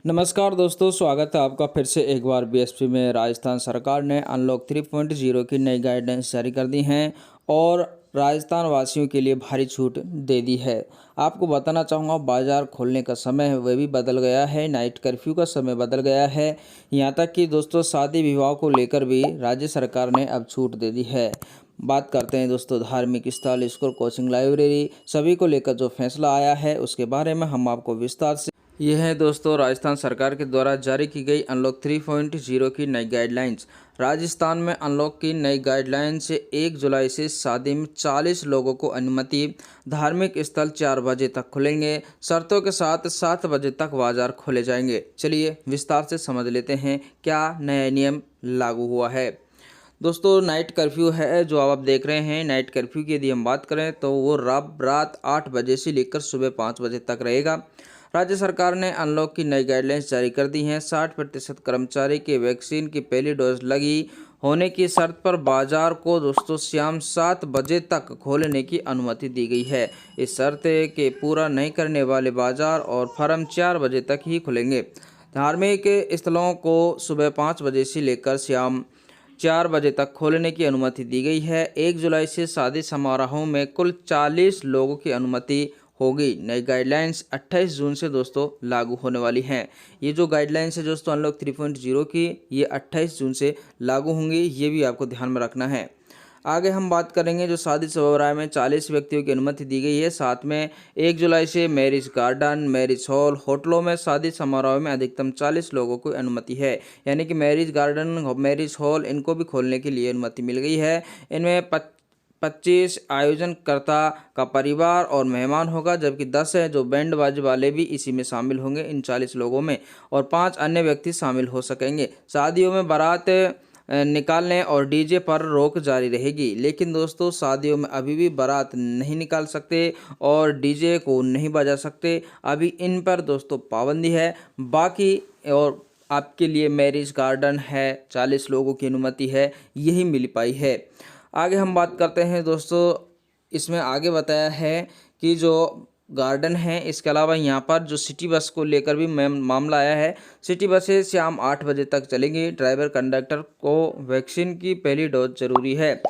नमस्कार दोस्तों, स्वागत है आपका फिर से एक बार बीएसपी में। राजस्थान सरकार ने अनलॉक 3.0 की नई गाइडेंस जारी कर दी हैं और राजस्थान वासियों के लिए भारी छूट दे दी है। आपको बताना चाहूँगा, बाज़ार खोलने का समय है वह भी बदल गया है, नाइट कर्फ्यू का समय बदल गया है। यहाँ तक कि दोस्तों शादी विवाह को लेकर भी राज्य सरकार ने अब छूट दे दी है। बात करते हैं दोस्तों धार्मिक स्थल, स्कूल, कोचिंग, लाइब्रेरी सभी को लेकर जो फैसला आया है उसके बारे में हम आपको विस्तार से। यह है दोस्तों राजस्थान सरकार के द्वारा जारी की गई अनलॉक 3.0 की नई गाइडलाइंस। राजस्थान में अनलॉक की नई गाइडलाइन से 1 जुलाई से शादी में 40 लोगों को अनुमति। धार्मिक स्थल 4 बजे तक खुलेंगे। शर्तों के साथ 7 बजे तक बाजार खोले जाएंगे। चलिए विस्तार से समझ लेते हैं क्या नया नियम लागू हुआ है। दोस्तों नाइट कर्फ्यू है जो आप देख रहे हैं। नाइट कर्फ्यू की यदि हम बात करें तो वो रात 8 बजे से लेकर सुबह 5 बजे तक रहेगा। राज्य सरकार ने अनलॉक की नई गाइडलाइंस जारी कर दी हैं। 60% कर्मचारी के वैक्सीन की पहली डोज लगी होने की शर्त पर बाजार को दोस्तों शाम 7 बजे तक खोलने की अनुमति दी गई है। इस शर्त के पूरा नहीं करने वाले बाजार और फर्म 4 बजे तक ही खुलेंगे। धार्मिक स्थलों को सुबह 5 बजे से लेकर शाम 4 बजे तक खोलने की अनुमति दी गई है। 1 जुलाई से शादी समारोहों में कुल 40 लोगों की अनुमति होगी। नई गाइडलाइंस 28 जून से दोस्तों लागू होने वाली हैं। ये जो गाइडलाइंस है दोस्तों अनलॉक 3.0 की, ये 28 जून से लागू होंगी, ये भी आपको ध्यान में रखना है। आगे हम बात करेंगे जो शादी समारोह में 40 व्यक्तियों की अनुमति दी गई है। साथ में 1 जुलाई से मैरिज गार्डन, मैरिज हॉल, होटलों में शादी समारोह में अधिकतम 40 लोगों को अनुमति है। यानी कि मैरिज गार्डन, मैरिज हॉल इनको भी खोलने के लिए अनुमति मिल गई है। इनमें 25 आयोजनकर्ता का परिवार और मेहमान होगा, जबकि 10 है जो बैंड बाजे वाले भी इसी में शामिल होंगे इन 40 लोगों में, और 5 अन्य व्यक्ति शामिल हो सकेंगे। शादियों में बारात निकालने और डीजे पर रोक जारी रहेगी। लेकिन दोस्तों शादियों में अभी भी बारात नहीं निकाल सकते और डीजे को नहीं बजा सकते, अभी इन पर दोस्तों पाबंदी है। बाकी और आपके लिए मैरिज गार्डन है, 40 लोगों की अनुमति है, यही मिल पाई है। आगे हम बात करते हैं दोस्तों, इसमें आगे बताया है कि जो गार्डन है इसके अलावा यहाँ पर जो सिटी बस को लेकर भी मामला आया है। सिटी बसें शाम 8 बजे तक चलेंगी। ड्राइवर कंडक्टर को वैक्सीन की पहली डोज जरूरी है।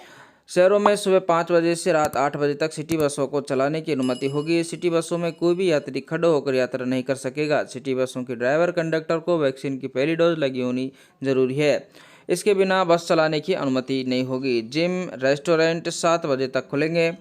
शहरों में सुबह 5 बजे से रात 8 बजे तक सिटी बसों को चलाने की अनुमति होगी। सिटी बसों में कोई भी यात्री खड़े होकर यात्रा नहीं कर सकेगा। सिटी बसों के ड्राइवर कंडक्टर को वैक्सीन की पहली डोज लगी होनी जरूरी है। इसके बिना बस चलाने की अनुमति नहीं होगी। जिम, रेस्टोरेंट 7 बजे तक खुलेंगे,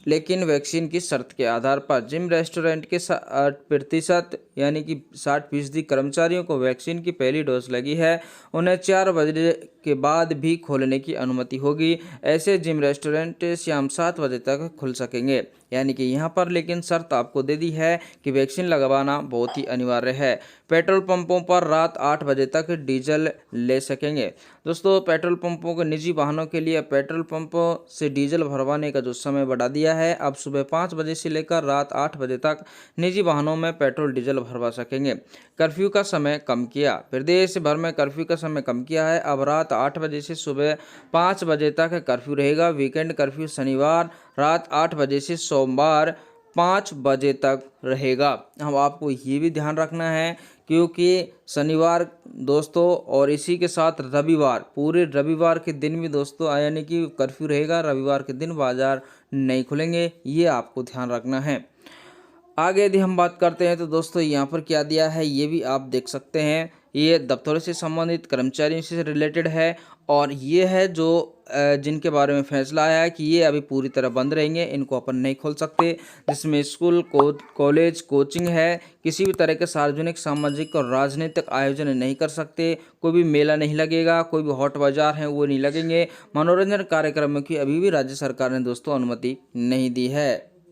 लेकिन वैक्सीन की शर्त के आधार पर। जिम, रेस्टोरेंट के 60% यानी कि 60% कर्मचारियों को वैक्सीन की पहली डोज लगी है, उन्हें 4 बजे के बाद भी खोलने की अनुमति होगी। ऐसे जिम, रेस्टोरेंट शाम 7 बजे तक खुल सकेंगे। यानी कि यहाँ पर लेकिन शर्त आपको दे दी है कि वैक्सीन लगवाना बहुत ही अनिवार्य है। पेट्रोल पंपों पर रात 8 बजे तक डीजल ले सकेंगे। दोस्तों पेट्रोल पंपों के निजी वाहनों के लिए पेट्रोल पंपों से डीजल भरवाने का जो समय बढ़ा दिया है, अब सुबह 5 बजे से लेकर रात 8 बजे तक निजी वाहनों में पेट्रोल डीजल भरवा सकेंगे। कर्फ्यू का समय कम किया। प्रदेश भर में कर्फ्यू का समय कम किया है। अब रात 8 बजे से सुबह 5 बजे तक कर्फ्यू रहेगा। वीकेंड कर्फ्यू शनिवार रात 8 बजे से सोमवार 5 बजे तक रहेगा। हम आपको ये भी ध्यान रखना है क्योंकि शनिवार दोस्तों और इसी के साथ रविवार, पूरे रविवार के दिन भी दोस्तों यानी कि कर्फ्यू रहेगा। रविवार के दिन बाजार नहीं खुलेंगे, ये आपको ध्यान रखना है। आगे यदि हम बात करते हैं तो दोस्तों यहाँ पर क्या दिया है ये भी आप देख सकते हैं। ये दफ्तरों से संबंधित कर्मचारियों से रिलेटेड है और ये है जो जिनके बारे में फैसला आया है कि ये अभी पूरी तरह बंद रहेंगे, इनको अपन नहीं खोल सकते। जिसमें स्कूल, कॉलेज, कोचिंग है, किसी भी तरह के सार्वजनिक, सामाजिक और राजनीतिक आयोजन नहीं कर सकते। कोई भी मेला नहीं लगेगा, कोई भी हॉट बाजार है वो नहीं लगेंगे। मनोरंजन कार्यक्रमों की अभी भी राज्य सरकार ने दोस्तों अनुमति नहीं दी है।